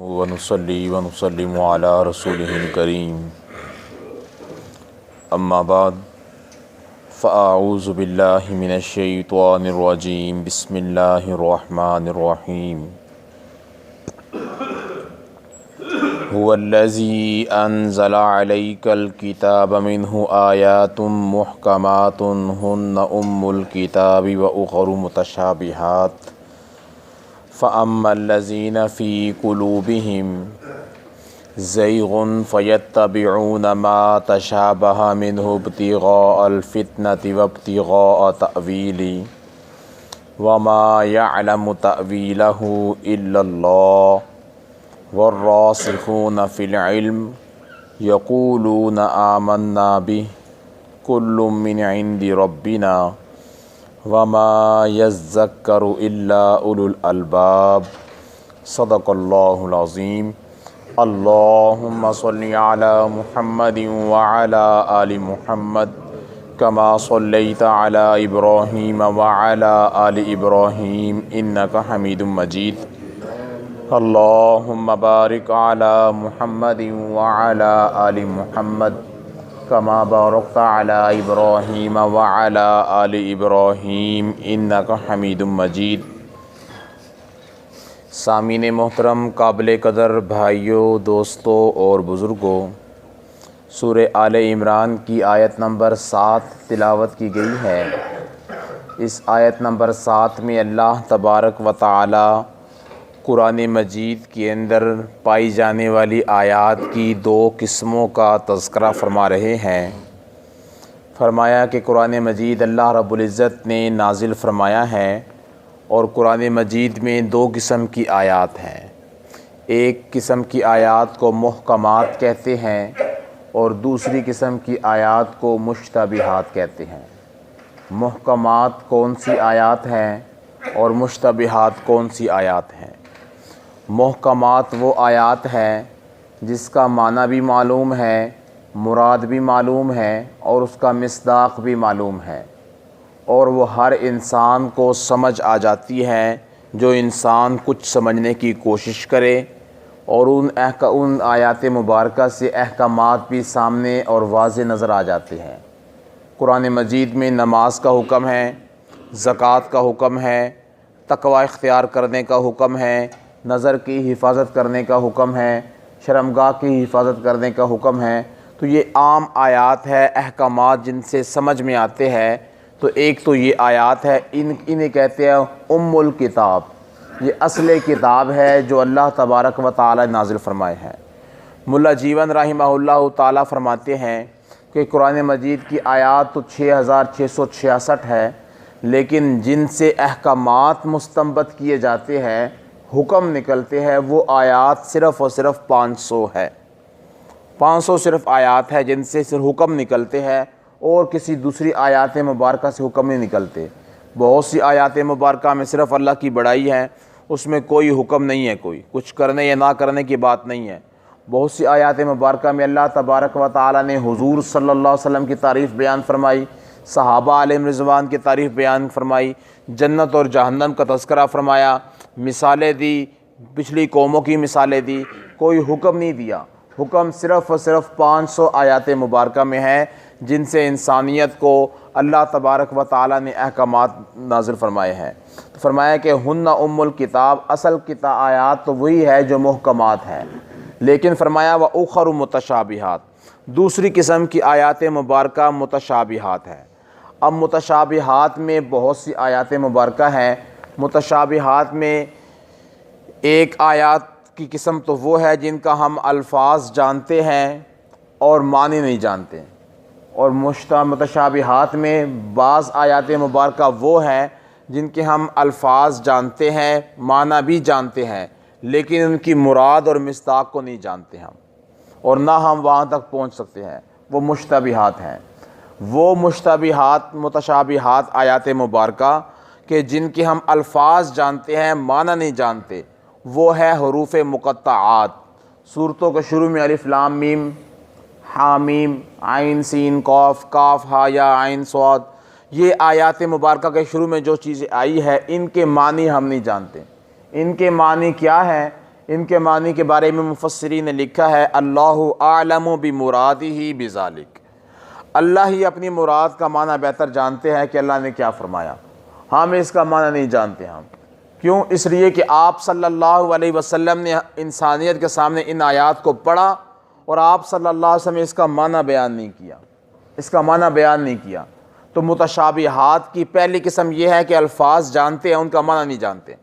वनुसल्ली वनुसल्लिमु अला रसूलिहिल करीम। अम्मा बाद फ़अऊज़ु बिल्लाहि मिनश्शैतानिर रजीम। बिस्मिल्लाहिर रहमानिर रहीम। हुवल्लज़ी अंज़ला अलैकल किताब मिन्हु आयातुम मुहकमातुन हुन्ना उम्मुल किताबि व उख़रु मुतशाबिहात फ़अम्मल्लज़ीना फ़ी क़ुलूबिहिम ज़ैग़ुन फ़यत्तबिऊन मा तशाबह मिन्हु इब्तिग़ाअल फ़ित्नति वब्तिग़ाअ तअवीली वमा यअलमु तअवीलहु इल्लल्लाह वर्रासिख़ून फ़िल इल्म यक़ूलून आमन्ना बिहि कुल्लुम मिन इंदि रब्बिना वमा यज़्ज़क्करु इल्ला उलुल अलबाब। सदक़ल्लाहुल अज़ीम। अल्लाहुम्मा सल्लि अला मुहम्मदिन व अला आलि मुहम्मद कमा सल्लैता अला इब्राहीम व अला आलि इब्राहीम इन्नका हमीदुम मजीद। अल्लाहुम्मा बारिक अला मुहम्मदिन व अला आलि मुहम्मद कमा बारकता अला इब्राहीम व अला आलि इब्राहीम इन्नका हमीदुम मजीद। सामीन मोहतरम, काबिल कदर भाइयों, दोस्तों और बुज़ुर्गों, सूरह आले इमरान की आयत नंबर 7 तिलावत की गई है। इस आयत नंबर 7 में अल्लाह तबारक व तआला कुरान मजीद के अंदर पाई जाने वाली आयात की 2 किस्मों का तज़किरा फरमा रहे हैं। फरमाया कि कुरान मजीद अल्लाह रब्बुल इज़्ज़त ने नाजिल फरमाया है और कुरान मजीद में 2 किस्म की आयात हैं। एक किस्म की आयात को मुहकमात कहते हैं और दूसरी किस्म की आयात को मुश्तबिहात कहते हैं। मुहकमात कौन सी आयात हैं और मुश्तबिहात कौन सी आयात हैं? मुहकमात वो आयात है जिसका माना भी मालूम है, मुराद भी मालूम है और उसका मिस्दाक भी मालूम है और वो हर इंसान को समझ आ जाती है जो इंसान कुछ समझने की कोशिश करे, और उन आयात मुबारका से अहकामात भी सामने और वाज़े नज़र आ जाते हैं। कुरान मजीद में नमाज का हुक्म है, ज़कात का हुक्म है, तक़वा इख्तियार करने का हुक्म है, नज़र की हिफाजत करने का हुक्म है, शर्मगाह की हिफाजत करने का हुक्म है। तो ये आम आयात है, अहकामात जिनसे समझ में आते हैं। तो एक तो ये आयात है, इन्हें कहते हैं उम्मुल किताब। ये असले किताब है जो अल्लाह तबारक व तआला नाजिल फरमाए हैं। मुल्ला जीवन रहिमहुल्लाह ताला फरमाते हैं कि कुरान मजीद की आयात तो 6666 है, लेकिन जिनसे अहकामात मुस्तंबत किए जाते हैं, हुक्म निकलते हैं, वो आयात सिर्फ़ और सिर्फ 500 है। 500 सिर्फ आयात है जिनसे सिर्फ हुक्म निकलते हैं और किसी दूसरी आयात मुबारका से हुक्म नहीं निकलते। बहुत सी आयात मुबारका में सिर्फ़ अल्लाह की बड़ाई है, उसमें कोई हुक्म नहीं है, कोई कुछ करने या ना करने की बात नहीं है। बहुत सी आयात मुबारका में अल्लाह तबारक व तआला ने हुज़ूर सल्लल्लाहु अलैहि वसल्लम की तारीफ़ बयान फरमाई, सहाबा अलैहिम रिज़वान की तारीफ़ बयान फरमाई, जन्नत और जहन्नम का तज़किरा फरमाया, मिसालें दी, पिछली कौमों की मिसालें दी। कोई हुक्म नहीं दिया। हुक्म सिर्फ़ और सिर्फ 500 आयात मुबारका में है जिनसे इंसानियत को अल्लाह तबारक व तआला ने अहकामात नाज़िल फरमाए हैं। तो फरमाया कि हुन्ना उम्मुल किताब, असल किताब आयात तो वही है जो मुहकमात है, लेकिन फरमाया व उख़रु मुतशाबिहात, दूसरी किस्म की आयात मुबारका मुतशाबिहात है। अब मुतशाबिहात में बहुत सी आयात मुबारका हैं। मुतशाबिहात में एक आयात की किस्म तो वो है जिनका हम अल्फाज जानते हैं और मानी नहीं जानते, और मुतशाबिहात में बाज़ आयात मुबारका वो हैं जिनके हम अल्फाज जानते हैं, माना भी जानते हैं, लेकिन उनकी मुराद और मिस्दाक को नहीं जानते हम, और ना हम वहाँ तक पहुँच सकते हैं। वो मुश्तबिहात हैं। वो मुश्तबिहात मुतशाबिहात आयात मुबारका के जिनके हम अल्फाज जानते हैं, माना नहीं जानते, वो है हरूफ मुक़त्तआत। सूरतों के शुरू में अलिफ लाम मीम, हामीम, आइन सीन कौफ, काफ हा या आइन स्वाद, ये आयात मुबारका के शुरू में जो चीज़ें आई है, इनके मानी हम नहीं जानते। इनके मानी क्या है, इनके मानी के बारे में मुफस्सिरीन ने लिखा है अल्लाहु आलमु बिमुरादिही बिज़ालिक, अल्लाह ही अपनी मुराद का माना बेहतर जानते हैं कि अल्लाह ने क्या फरमाया, हम इसका माना नहीं जानते। हम क्यों? इसलिए कि आप सल्लल्लाहु अलैहि वसल्लम ने इंसानियत के सामने इन आयात को पढ़ा और आप सल्लल्लाहु अलैहि वसल्लम ने इसका माना बयान नहीं किया, इसका माना बयान नहीं किया। तो मुतशाबिहात की पहली किस्म यह है कि अल्फाज जानते हैं, उनका माना नहीं जानते।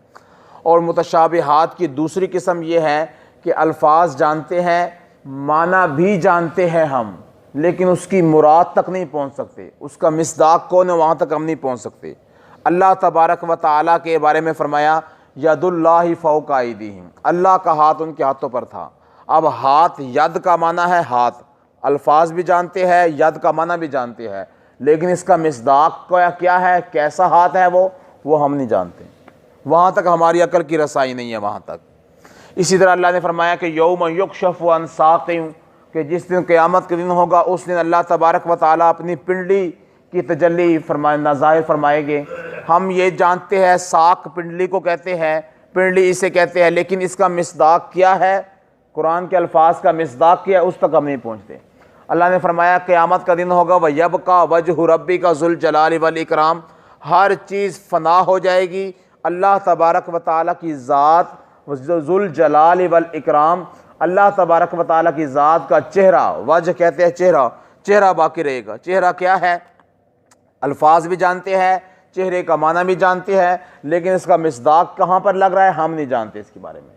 और मुतशाबिहात की दूसरी किस्म यह है कि अल्फाज जानते हैं, माना भी जानते हैं हम, लेकिन उसकी मुराद तक नहीं पहुँच सकते, उसका मिसदाक कौन है वहाँ तक हम नहीं पहुँच सकते। अल्लाह तबारक व तआला के बारे में फरमाया यदुल्लाहि फौका अयदीहिम, अल्लाह का हाथ उनके हाथों पर था। अब हाथ, यद का माना है हाथ, अल्फाज भी जानते हैं, यद का माना भी जानते हैं, लेकिन इसका मिसदाक क्या है, कैसा हाथ है वो हम नहीं जानते। वहाँ तक हमारी अकल की रसाई नहीं है वहाँ तक। इसी तरह अल्लाह ने फरमाया कि यौम युक्शफ़ु अन साक़िन, कि जिस दिन क़यामत के दिन होगा उस दिन अल्लाह तबारक व तआला अपनी पिंडली की तजल्ली ज़ाहिर फरमाएंगे। हम ये जानते हैं साक पिंडली को कहते हैं, पिंडली इसे कहते हैं, लेकिन इसका मिसदाक क्या है, कुरान के अल्फाज का मिसदाक क्या है, उस तक हम नहीं पहुँचते। अल्लाह ने फरमाया क़यामत का दिन होगा व यबका वजहु रब्बिका ज़ुल जलाली वल इकराम, हर चीज़ फ़ना हो जाएगी, अल्लाह तबारक व तआला की ज़ात ज़ुल जलाली वल इकराम, अल्लाह तबारक व तआला की ज़ात का चेहरा, वजह कहते हैं चेहरा, चेहरा बाकी रहेगा। चेहरा क्या है, अल्फाज भी जानते हैं, चेहरे का माना भी जानते हैं, लेकिन इसका मिसदाक कहाँ पर लग रहा है हम नहीं जानते। इसके बारे में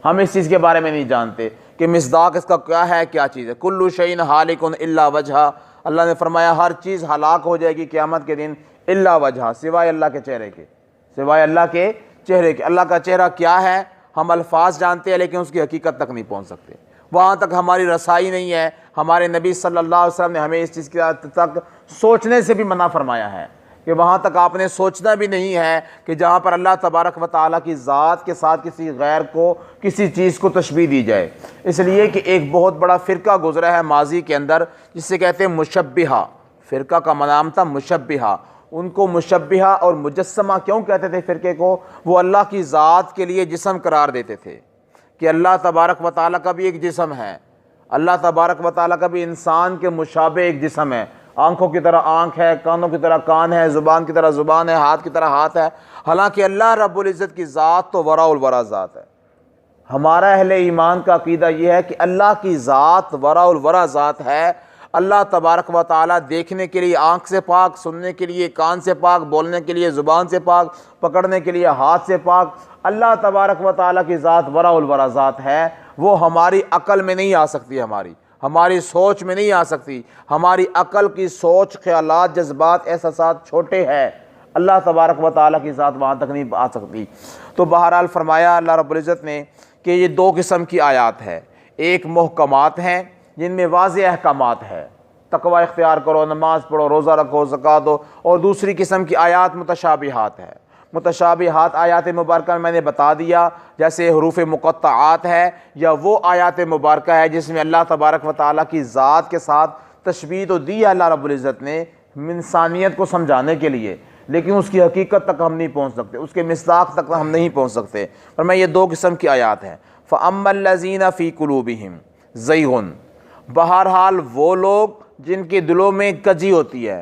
हम इस चीज़ के बारे में नहीं जानते कि मिसदाक इसका क्या है, क्या चीज़ है। कुल्लु शैइन हालिकुन इल्ला वजहा, अल्लाह ने फरमाया हर चीज़ हलाक हो जाएगी क़यामत के दिन, इल्ला वजहा, सिवाय अल्लाह के चेहरे के, सिवाय अल्लाह के चेहरे के। अल्लाह का चेहरा क्या है हम अल्फाज जानते हैं, लेकिन उसकी हकीकत तक नहीं पहुँच सकते, वहाँ तक हमारी रसाई नहीं है। हमारे नबी सल्लल्लाहु अलैहि वसल्लम ने हमें इस चीज़ के तक सोचने से भी मना फरमाया है कि वहाँ तक आपने सोचना भी नहीं है कि जहाँ पर अल्लाह तबारक व तआला की ज़ात के साथ किसी गैर को, किसी चीज़ को तशबीह दी जाए। इसलिए कि एक बहुत बड़ा फ़िरका गुज़रा है माजी के अंदर जिससे कहते हैं मुशब्बिहा, फ़िरका का नाम था मुशब्बिहा। उनको मुशब्बिहा और मुजस्समा क्यों कहते थे फ़िरके को? वो अल्लाह की ज़ात के लिए जिस्म करार देते थे कि अल्लाह तबारक व तआला का भी एक जिस्म है, अल्लाह तबारक व तआला का भी इंसान के मुशाबे एक जिस्म है, आँखों की तरह आँख है, कानों की तरह कान है, ज़ुबान की तरह ज़ुबान है, हाथ की तरह हाथ है। हालांकि अल्लाह रब्बुल इज़्ज़त की ज़ात तो वराउल वरा ज़ात है। हमारा अहले ईमान का अक़ीदा यह है कि अल्लाह की ज़ात वराउल वरा ज़ात है। अल्लाह तबारक व तआला देखने के लिए आँख से पाक, सुनने के लिए कान से पाक, बोलने के लिए ज़ुबान से पाक, पकड़ने के लिए हाथ से पाक। अल्लाह तबारक व तआला की ज़ात वराउल वरा ज़ात है, वो हमारी अकल में नहीं आ सकती, हमारी सोच में नहीं आ सकती। हमारी अकल की सोच, ख्यालात, जज्बात, एहसासात छोटे हैं, अल्लाह तबारक व तआला की ज़ात वहाँ तक नहीं आ सकती। तो बहरहाल फरमाया अल्लाह रब्बुल इज़्ज़त ने कि ये दो किस्म की आयात है, एक मुहकमात हैं जिनमें वाज़ेह अहकामात है, तकवा इख्तियार करो, नमाज पढ़ो, रोज़ा रखो, ज़कात दो, और दूसरी किस्म की आयात मुतशाबिहात है। मुतशाबिहात आयात मुबारक में मैंने बता दिया, जैसे हरूफ मुक़त्तआत है, या वो आयात मुबारक है जिसमें अल्लाह तबारक व तआला की ज़ात के साथ तशबीह तो दी है अल्लाह रब्बुल इज़्ज़त ने इंसानियत को समझाने के लिए, लेकिन उसकी हकीकत तक हम नहीं पहुँच सकते, उसके मिसदाक तक हम नहीं पहुँच सकते। पर मैं ये दो किस्म की आयात हैं। फ़अम्मल्लज़ीना फ़ी कुलूबिहिम ज़ैग़ुन, बहरहाल वो लोग जिनके दिलों में कजी होती है,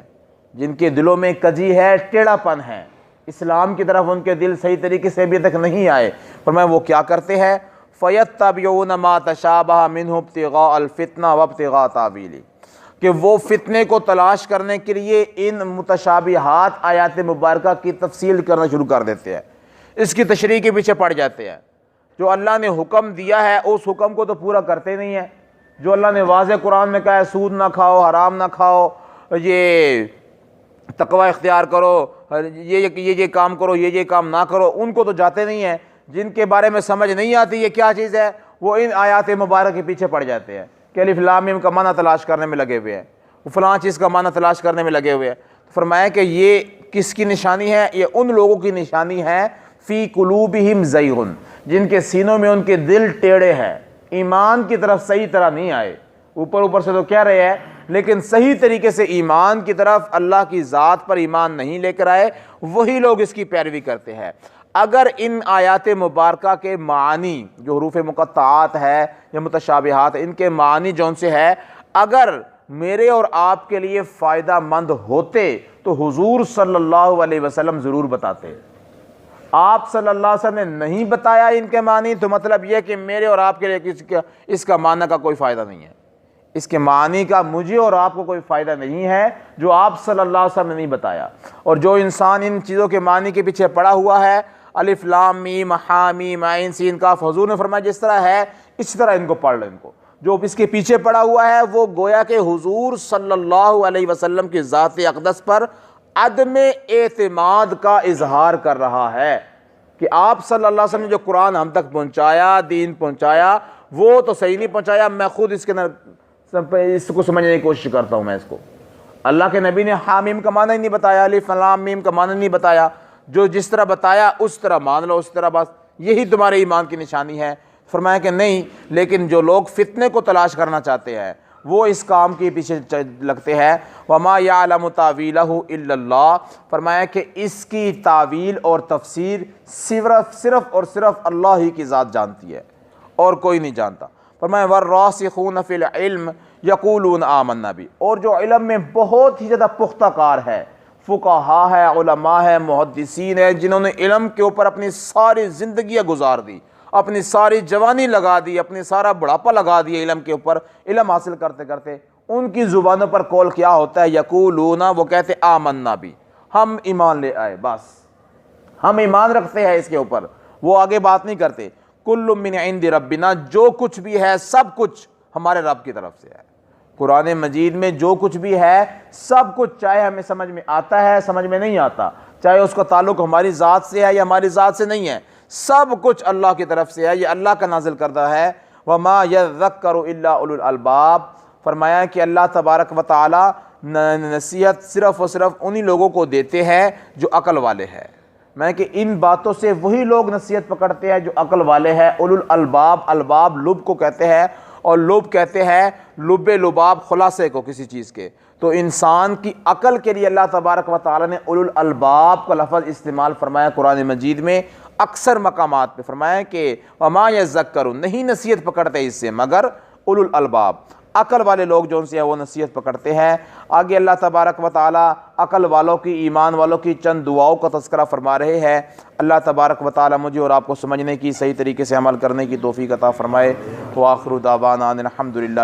जिनके दिलों में कजी है, टेढ़ापन है, इस्लाम की तरफ उनके दिल सही तरीके से अभी तक नहीं आए, पर मैं वो क्या करते हैं, फ़यत्तबिऊन मा तशाबह मिन्हु इब्तिगाअल फ़ितना व इब्तिगा तावीली, कि वो फितने को तलाश करने के लिए इन मुतशाबिहात आयात मुबारका की तफसील करना शुरू कर देते हैं, इसकी तशरीह के पीछे पड़ जाते हैं। जो अल्लाह ने हुक्म दिया है उस हुक्म को तो पूरा करते नहीं है। जो अल्लाह ने वाज़े कुरान में कहा है सूद ना खाओ, हराम ना खाओ, ये तकवा इख्तियार करो, ये काम करो, ये काम ना करो, उनको तो जाते नहीं हैं। जिनके बारे में समझ नहीं आती ये क्या चीज़ है, वो इन आयात मुबारक के पीछे पड़ जाते हैं कि अलिफ लाम मीम का माना तलाश करने में लगे हुए हैं, वो फ़लाँ चीज़ का माना तलाश करने में लगे हुए हैं। तो फरमाया कि ये किसकी निशानी है, ये उन लोगों की निशानी है फ़ी कुलूबिहिम ज़ैग़ुन, जिनके सीनों में उनके दिल टेढ़े हैं, ईमान की तरफ सही तरह नहीं आए, ऊपर ऊपर से तो कह रहे हैं लेकिन सही तरीके से ईमान की तरफ, अल्लाह की ज़ात पर ईमान नहीं लेकर आए, वही लोग इसकी पैरवी करते हैं। अगर इन आयात मुबारका के मानी जो हरूफ मुक़त्ताआत है या मुतशाबिहात, इनके मानी जौन से है, अगर मेरे और आपके लिए फ़ायदा मंद होते तो हुजूर सल्लल्लाहु अलैहि वसल्लम ज़रूर बताते। आप सल्लल्लाहु अलैहि वसल्लम ने नहीं बताया इनके मानी, तो मतलब यह कि मेरे और आपके लिए इसका मानने का कोई फ़ायदा नहीं है। इसके मानी का मुझे और आपको कोई फ़ायदा नहीं है जो आप सल्लल्लाहु अलैहि वसल्लम ने नहीं बताया। और जो इंसान इन चीज़ों के मानी के पीछे पड़ा हुआ है, अलिफ लाम मीम हा मीम आइन सीन काफ, हुजूर ने फरमाया जिस तरह है इसी तरह इनको पढ़ लो। इनको जो इसके पीछे पड़ा हुआ है वो गोया के हुजूर सल्लल्लाहु अलैहि वसल्लम की ज़ात अक़दस पर अदम एतमाद का इजहार कर रहा है कि आप सल्लल्लाहु अलैहि वसल्लम ने जो कुरान हम तक पहुँचाया, दीन पहुँचाया, वो तो सही नहीं पहुँचाया। मैं खुद इसको समझने की कोशिश करता हूँ। मैं इसको, अल्लाह के नबी ने हामीम का माना ही नहीं बताया, अलिफ लाम मीम का माना नहीं बताया। जो जिस तरह बताया उस तरह मान लो, उस तरह बस यही तुम्हारे ईमान की निशानी है। फरमाया कि नहीं, लेकिन जो लोग फितने को तलाश करना चाहते हैं वो इस काम के पीछे लगते हैं। वमा यालमु तावीलहु इल्लल्लाह, फरमाया कि इसकी तावील और तफसीर सिर्फ और सिर्फ अल्लाह ही की ज़ात जानती है और कोई नहीं जानता। फरमाया वर्रासिखून फिल इल्म यक़ूलून आमन्ना बि, और जो इल्म में बहुत ही ज़्यादा पुख्ता कार है, फुक़हा है, उलमा है, मुहद्दिसीन है, जिन्होंने इल्म के ऊपर अपनी सारी ज़िंदगियाँ गुजार दी, अपनी सारी जवानी लगा दी, अपनी सारा बुढ़ापा लगा दिया इल्म के ऊपर, इल्म हासिल करते करते, उनकी ज़ुबानों पर कौल क्या होता है, यक़ूलूना, वो कहते आमन्ना बि, हम ईमान ले आए, बस हम ईमान रखते हैं इसके ऊपर। वो आगे बात नहीं करते। कुल्लु मिन इंदि रब्बिना, जो कुछ भी है सब कुछ हमारे रब की तरफ से है। कुरान मजीद में जो कुछ भी है सब कुछ, चाहे हमें समझ में आता है, समझ में नहीं आता, चाहे उसका ताल्लुक हमारी ज़ात से है या हमारी ज़ात से नहीं है, सब कुछ अल्लाह की तरफ से है, ये अल्लाह का नाजिल करदा है। वमा यज़क्करु इल्ला उलुल अलबाब, फरमाया कि अल्लाह तबारक व तआला नसीहत सिर्फ़ और सिर्फ उन्हीं लोगों को देते हैं जो अकल वाले हैं। मैं कि इन बातों से वही लोग नसीहत पकड़ते हैं जो अकल वाले हैं। उलुल अलबाब, अलबाब लुब को कहते हैं, और लुब कहते हैं लुब्बे लुबाब खुलासे को किसी चीज़ के। तो इंसान की अकल के लिए अल्लाह तबारक व तआला ने उलुल अलबाब का लफ्ज़ इस्तेमाल फरमाया कुरान मजीद में अक्सर मकामात पे। फरमाया कि वमा यज़क्करू, नहीं नसीहत पकड़ते इससे मगर उलुल अलबाब, अकल वाले लोग जो उनसे है वो नसीहत पकड़ते हैं। आगे अल्लाह तबारक व तआला अकल वालों की, ईमान वालों की चंद दुआओं का तज़किरा फरमा रहे हैं। अल्लाह तबारक व तआला मुझे और आपको समझने की, सही तरीके से अमल करने की तौफ़ीक़ अता फ़रमाए। व आखिरु दावाना अनिल हम्दुलिल्लाहि।